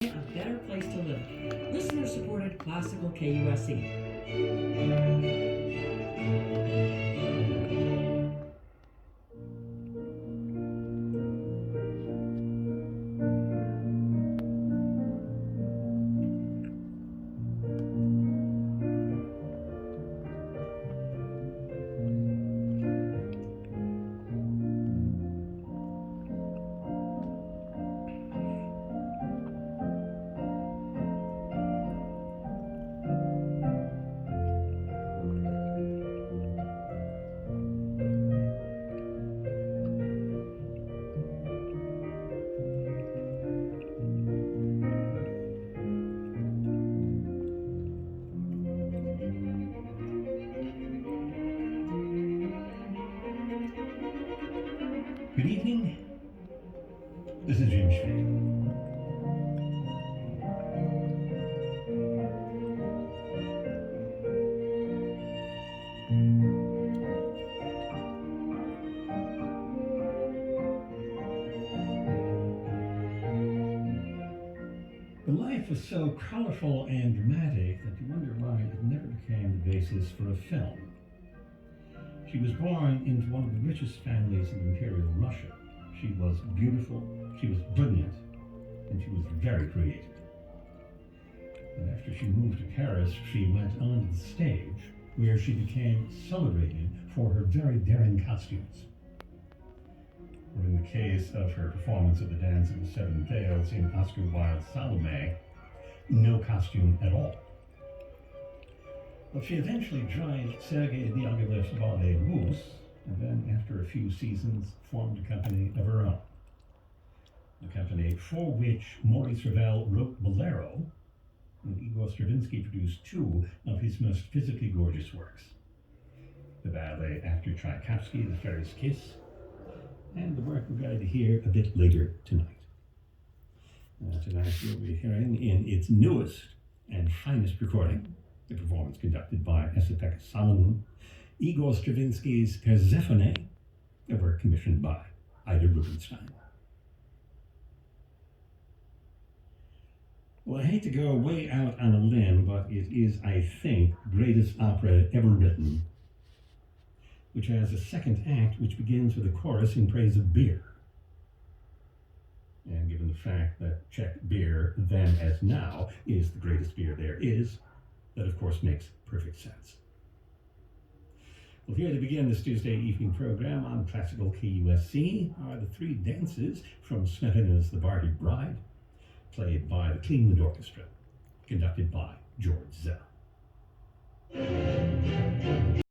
A better place to live. Listener supported classical KUSC. Good evening. This is Jim Svejda. The life was so colorful and dramatic that you wonder why it never became the basis for a film. She was born into one of the richest families in Imperial Russia. She was beautiful, she was brilliant, and she was very creative. And after she moved to Paris, she went onto the stage, where she became celebrated for her very daring costumes. Or in the case of her performance of the Dance of the Seven Veils in Oscar Wilde's Salome, no costume at all. But she eventually joined Sergei Diaghilev's Ballet Russe, and then after a few seasons formed a company of her own. A company for which Maurice Ravel wrote Bolero, and Igor Stravinsky produced two of his most physically gorgeous works. The ballet after Tchaikovsky, The Fairy's Kiss, and the work we're going to hear a bit later tonight. Tonight you'll be hearing in its newest and finest recording, the performance conducted by Esapeka Solomon, Igor Stravinsky's Persephone, a work commissioned by Ida Rubinstein. Well, I hate to go way out on a limb, but it is, I think, the greatest opera ever written, which has a second act which begins with a chorus in praise of beer. And given the fact that Czech beer, then as now, is the greatest beer there is, that of course makes perfect sense. Well, here to begin this Tuesday evening program on Classical KUSC are the three dances from Smetana's The Bardi Bride, played by the Cleveland Orchestra, conducted by